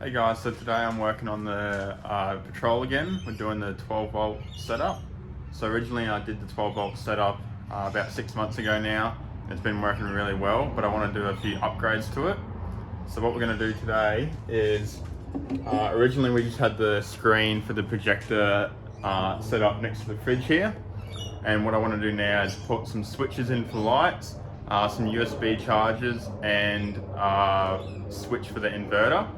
Hey guys, so today I'm working on the Patrol again. We're doing the 12 volt setup. So originally I did the 12 volt setup about 6 months ago now. It's been working really well, but I want to do a few upgrades to it. So what we're going to do today is, originally we just had the screen for the projector set up next to the fridge here. And what I want to do now is put some switches in for lights, some USB chargers, and switch for the inverter.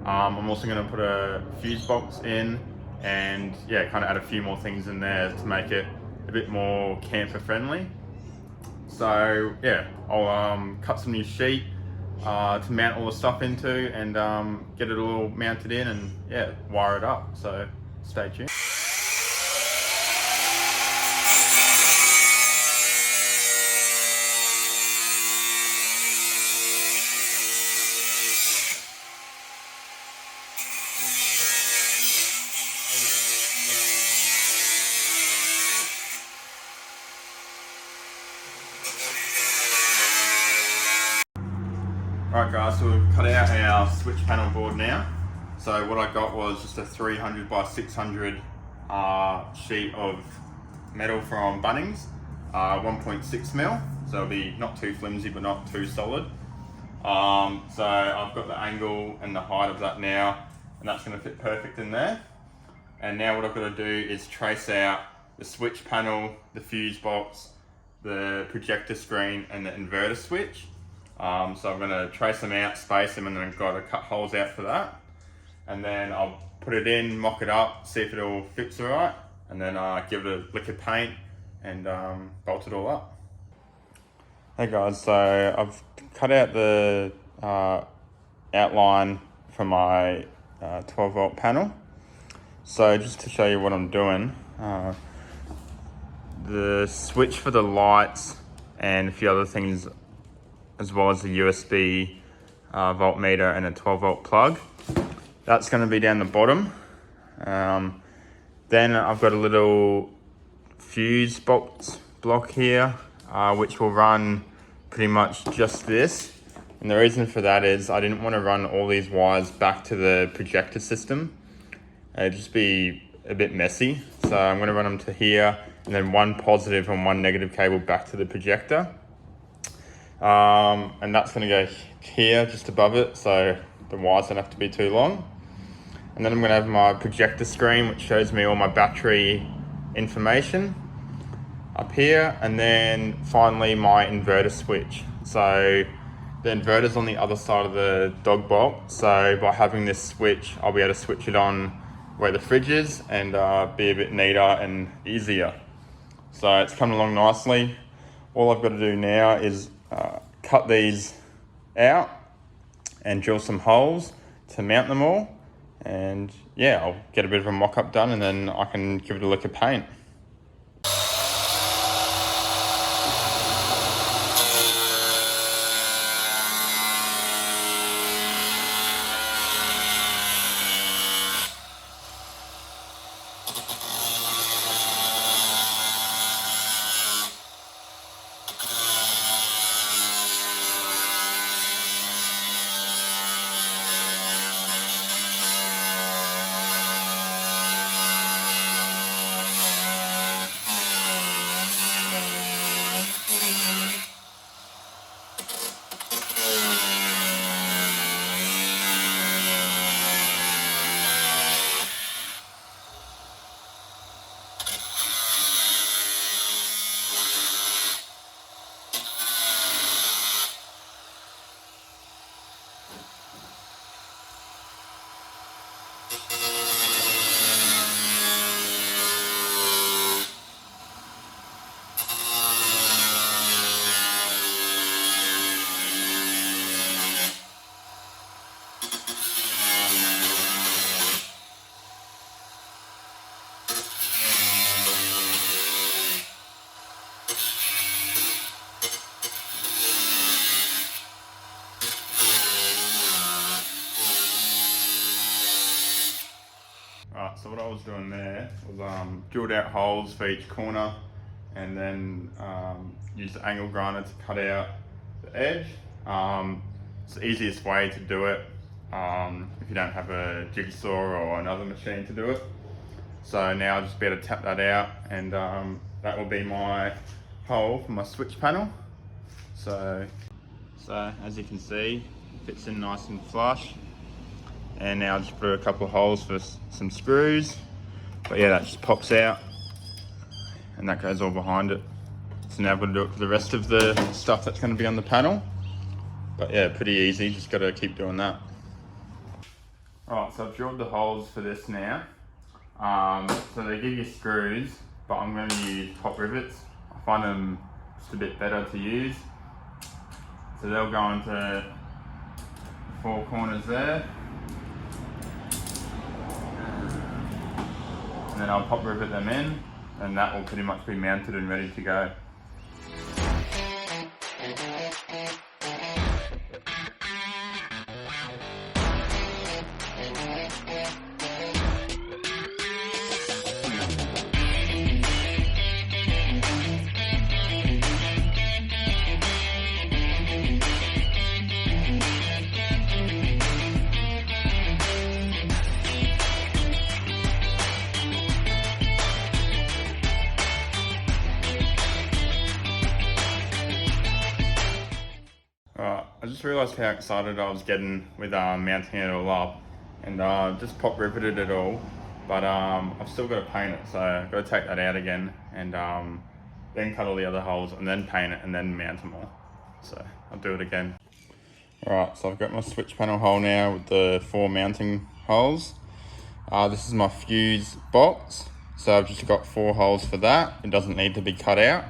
I'm also going to put a fuse box in and kind of add a few more things in there to make it a bit more camper friendly. So I'll cut some new sheet to mount all the stuff into and get it all mounted in and wire it up. So stay tuned. Alright guys, so we've cut out our switch panel board now. So what I got was just a 300 by 600 sheet of metal from Bunnings, 1.6 mil. So it'll be not too flimsy but not too solid. So I've got the angle and the height of that now, and that's going to fit perfect in there. And now what I've got to do is trace out the switch panel, the fuse box, the projector screen and the inverter switch. So I'm going to trace them out, space them, and then I've got to cut holes out for that. And then I'll put it in, mock it up, see if it all fits alright, and then give it a lick of paint and bolt it all up. Hey guys, so I've cut out the outline for my 12 volt panel. So just to show you what I'm doing, the switch for the lights and a few other things, as well as the USB voltmeter and a 12 volt plug. That's going to be down the bottom. Then I've got a little fuse box block here, which will run pretty much just this. And the reason for that is I didn't want to run all these wires back to the projector system. It'd just be a bit messy. So I'm going to run them to here, and then one positive and one negative cable back to the projector. And that's going to go here just above it, so the wires don't have to be too long. And then I'm going to have my projector screen, which shows me all my battery information up here, and then finally my inverter switch. So the inverter's on the other side of the dog bolt, so by having this switch I'll be able to switch it on where the fridge is and be a bit neater and easier. So it's coming along nicely. All I've got to do now is cut these out and drill some holes to mount them all, and I'll get a bit of a mock-up done and then I can give it a lick of paint. Alright, so what I was doing there was drilled out holes for each corner, and then used the angle grinder to cut out the edge. It's the easiest way to do it. if you don't have a jigsaw or another machine to do it. So now I'll just be able to tap that out, and that will be my hole for my switch panel. So as you can see, it fits in nice and flush. And now I'll just put a couple of holes for some screws. But yeah, that just pops out and that goes all behind it. So now I've got to do it for the rest of the stuff that's going to be on the panel. But yeah, pretty easy, just got to keep doing that. Alright, so I've drilled the holes for this now. So they give you screws, but I'm going to use pop rivets. I find them just a bit better to use. So they'll go into the four corners there. And then I'll pop rivet them in, and that will pretty much be mounted and ready to go. I just realised how excited I was getting with mounting it all up, and just pop riveted it all, but I've still got to paint it, so I've got to take that out again, and then cut all the other holes, and then paint it, and then mount them all. So I'll do it again. Alright, so I've got my switch panel hole now with the 4 mounting holes. This is my fuse box, so I've just got 4 holes for that. It doesn't need to be cut out.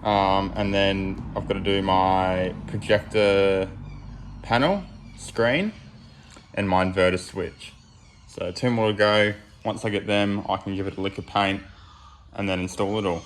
And then I've got to do my projector panel screen and my inverter switch. So 2 more to go. Once I get them, I can give it a lick of paint and then install it all.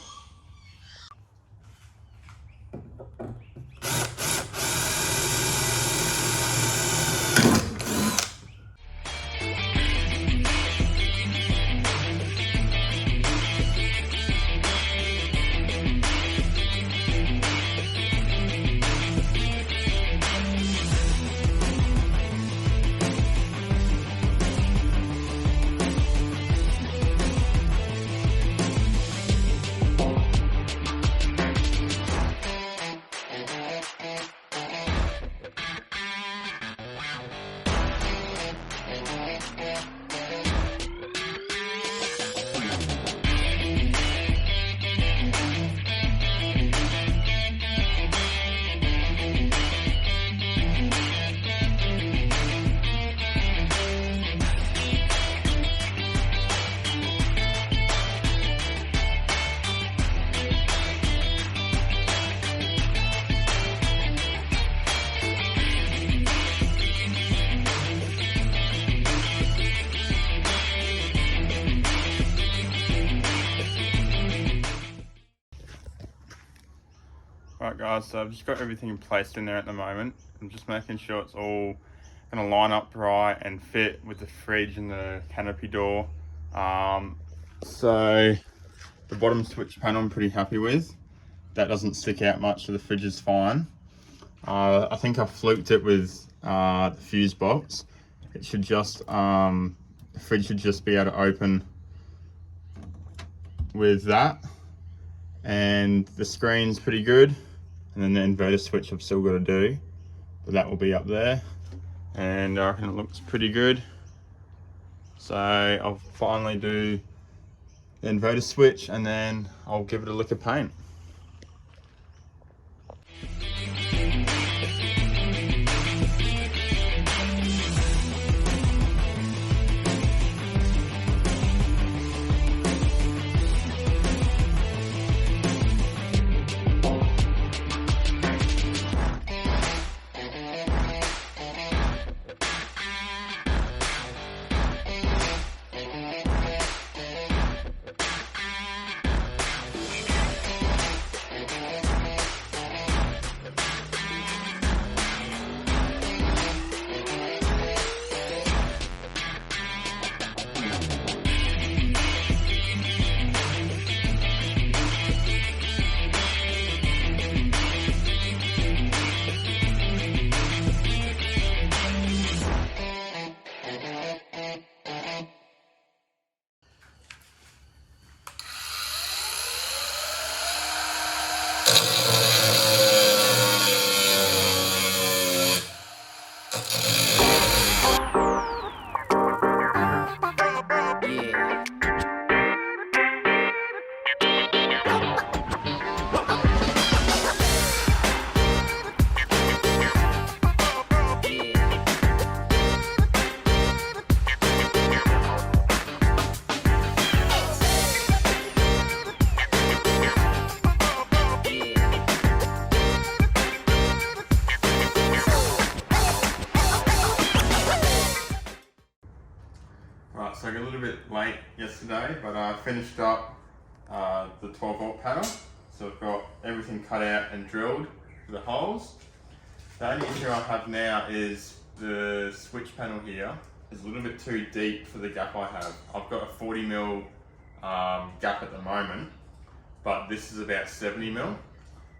Right guys, so I've just got everything placed in there at the moment. I'm just making sure it's all going to line up right and fit with the fridge and the canopy door. So the bottom switch panel I'm pretty happy with. That doesn't stick out much, so the fridge is fine. I think I fluked it with the fuse box. It should just, the fridge should just be able to open with that. And the screen's pretty good. And then the inverter switch I've still got to do, but that will be up there. And I reckon it looks pretty good. So I'll finally do the inverter switch and then I'll give it a lick of paint. Right, so I got a little bit late yesterday, but I finished up the 12 volt panel. So I've got everything cut out and drilled for the holes. The only issue I have now is the switch panel here is a little bit too deep for the gap I have. I've got a 40mm gap at the moment, but this is about 70mm.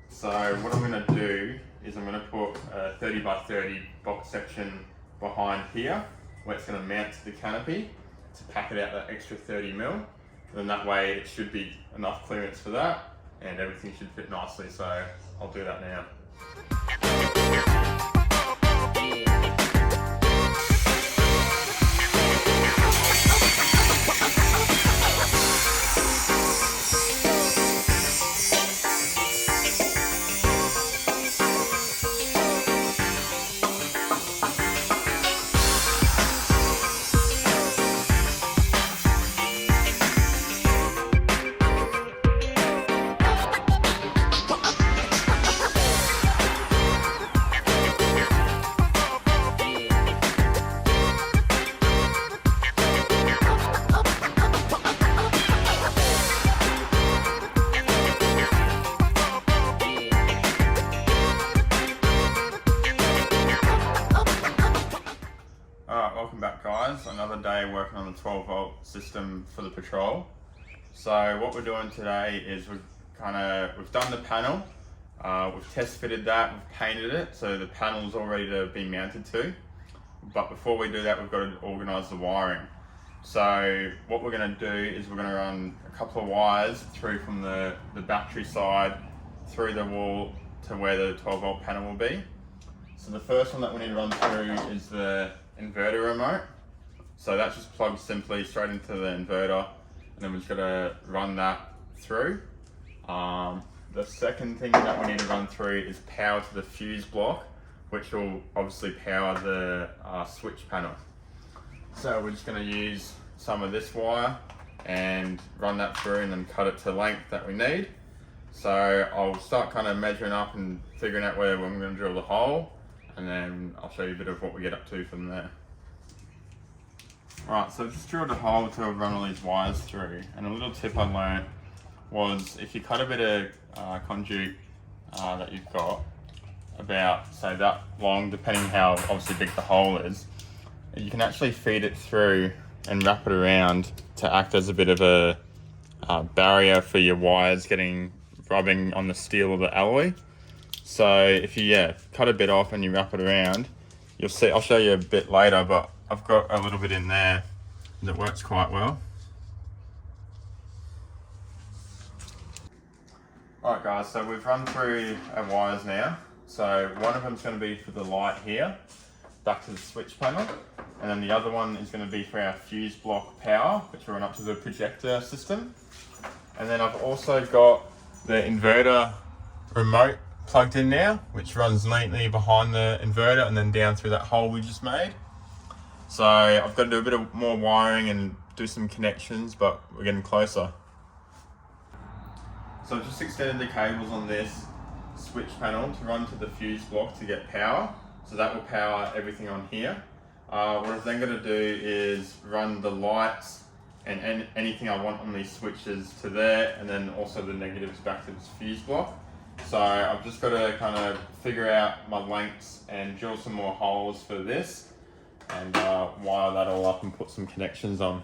So what I'm going to do is I'm going to put a 30 by 30 box section behind here where it's going to mount to the canopy to pack it out that extra 30mm. Then that way it should be enough clearance for that and everything should fit nicely, so I'll do that now. Welcome back guys, another day working on the 12 volt system for the Patrol. So what we're doing today is we've done the panel, we've test fitted that, we've painted it, so the panel's all ready to be mounted to. But before we do that, we've got to organise the wiring. So what we're going to do is we're going to run a couple of wires through from the battery side through the wall to where the 12 volt panel will be. So the first one that we need to run through is the inverter remote. So that just plugs simply straight into the inverter, and then we're just gonna run that through. The second thing that we need to run through is power to the fuse block, which will obviously power the switch panel. So we're just gonna use some of this wire and run that through and then cut it to length that we need. So I'll start kind of measuring up and figuring out where I'm gonna drill the hole, and then I'll show you a bit of what we get up to from there. Right, so I've just drilled a hole to run all these wires through, and a little tip I learned was if you cut a bit of conduit that you've got, about say that long, depending how obviously big the hole is, you can actually feed it through and wrap it around to act as a bit of a barrier for your wires rubbing on the steel or the alloy. So if you cut a bit off and you wrap it around, you'll see, I'll show you a bit later, but I've got a little bit in there that works quite well. Alright guys, so we've run through our wires now. So one of them is going to be for the light here, back to the switch panel, and then the other one is going to be for our fuse block power, which will run up to the projector system. And then I've also got the inverter remote plugged in now, which runs neatly behind the inverter and then down through that hole we just made. So I've got to do a bit of more wiring and do some connections, but we're getting closer. So I've just extended the cables on this switch panel to run to the fuse block to get power. So that will power everything on here. What I'm then going to do is run the lights and anything I want on these switches to there, and then also the negatives back to this fuse block. So I've just got to kind of figure out my lengths and drill some more holes for this, and wire that all up and put some connections on.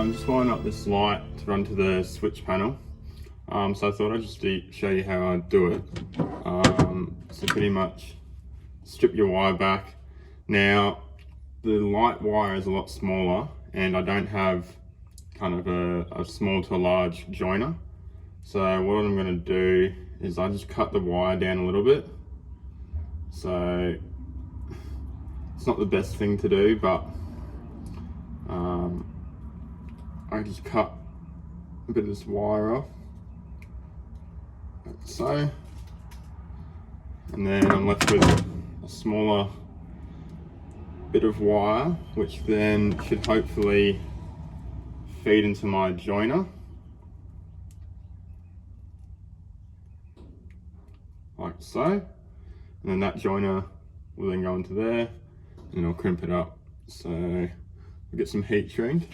I'm just wiring up this light to run to the switch panel. So I thought I'd just show you how I do it. So pretty much strip your wire back. Now, the light wire is a lot smaller and I don't have kind of a small to a large joiner. So what I'm going to do is I just cut the wire down a little bit. So it's not the best thing to do, but I just cut a bit of this wire off, like so, and then I'm left with a smaller bit of wire, which then should hopefully feed into my joiner, like so, and then that joiner will then go into there, and I'll crimp it up. So we'll get some heat shrink.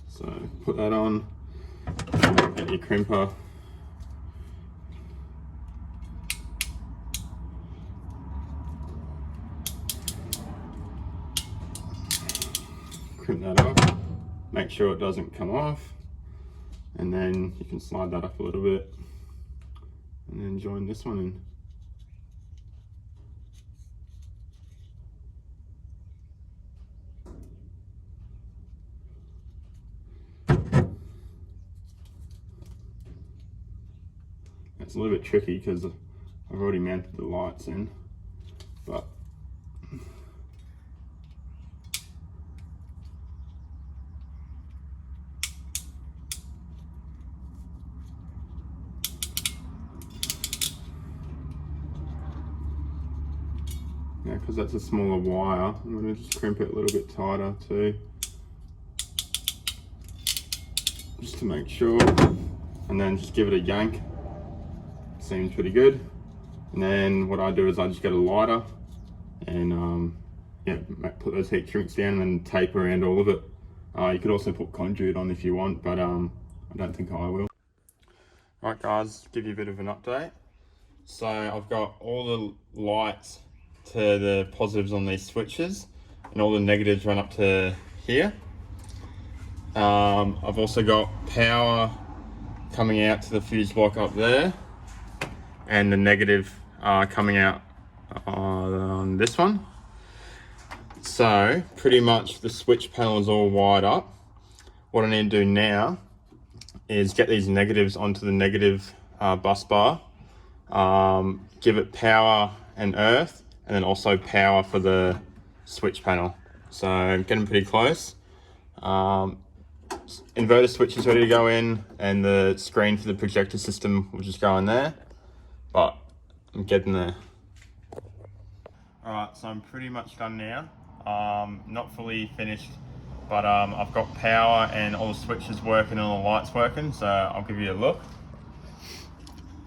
So put that on, get your crimper. Crimp that up, make sure it doesn't come off, and then you can slide that up a little bit and then join this one in. It's a little bit tricky because I've already mounted the lights in, but yeah, because that's a smaller wire, I'm going to just crimp it a little bit tighter too, just to make sure, and then just give it a yank. Seems pretty good. And then what I do is I just get a lighter and yeah, put those heat shrinks down and then tape around all of it. You could also put conduit on if you want, but I don't think I will. Right guys, give you a bit of an update. So I've got all the lights to the positives on these switches and all the negatives run up to here. I've also got power coming out to the fuse block up there, and the negative coming out on this one. So pretty much the switch panel is all wired up. What I need to do now is get these negatives onto the negative bus bar, give it power and earth, and then also power for the switch panel. So I'm getting pretty close. Inverter switch is ready to go in, and the screen for the projector system will just go in there. But I'm getting there. Alright, so I'm pretty much done now. Not fully finished, but I've got power and all the switches working and all the lights working, so I'll give you a look.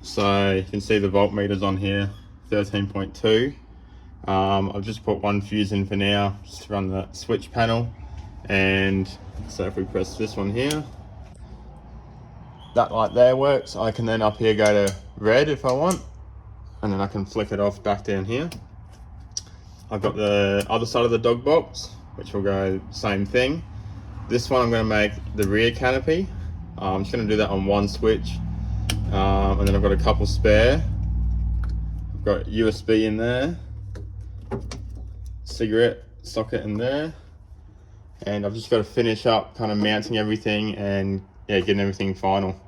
So you can see the voltmeters on here, 13.2. I've just put one fuse in for now, just to run the switch panel. And so if we press this one here, that light there works. I can then up here go to red if I want, and then I can flick it off back down here. I've got the other side of the dog box, which will go same thing. This one I'm going to make the rear canopy. I'm just going to do that on one switch, and then I've got a couple spare. I've got USB in there, cigarette socket in there, and I've just got to finish up kind of mounting everything and yeah, getting everything final.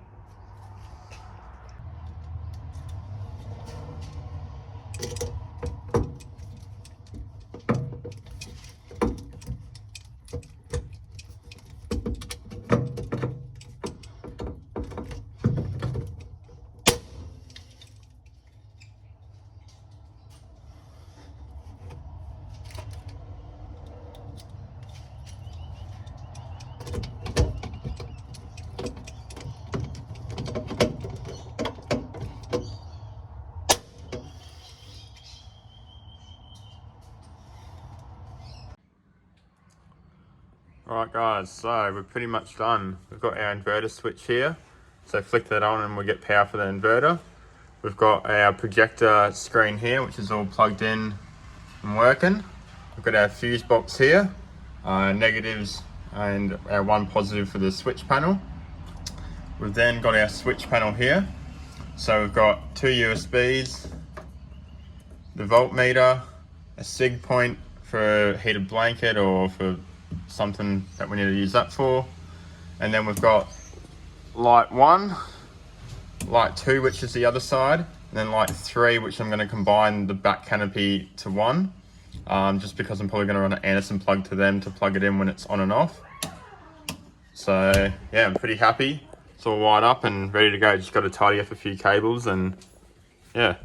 Alright guys, so we're pretty much done. We've got our inverter switch here. So flick that on and we'll get power for the inverter. We've got our projector screen here, which is all plugged in and working. We've got our fuse box here, negatives and our one positive for the switch panel. We've then got our switch panel here. So we've got 2 USBs, the voltmeter, a sig point for a heated blanket or for something that we need to use that for. And then we've got light 1, light 2, which is the other side, and then light 3, which I'm going to combine the back canopy to 1, just because I'm probably going to run an Anderson plug to them to plug it in when it's on and off. So yeah, I'm pretty happy. It's all wired up and ready to go. Just got to tidy up a few cables and yeah.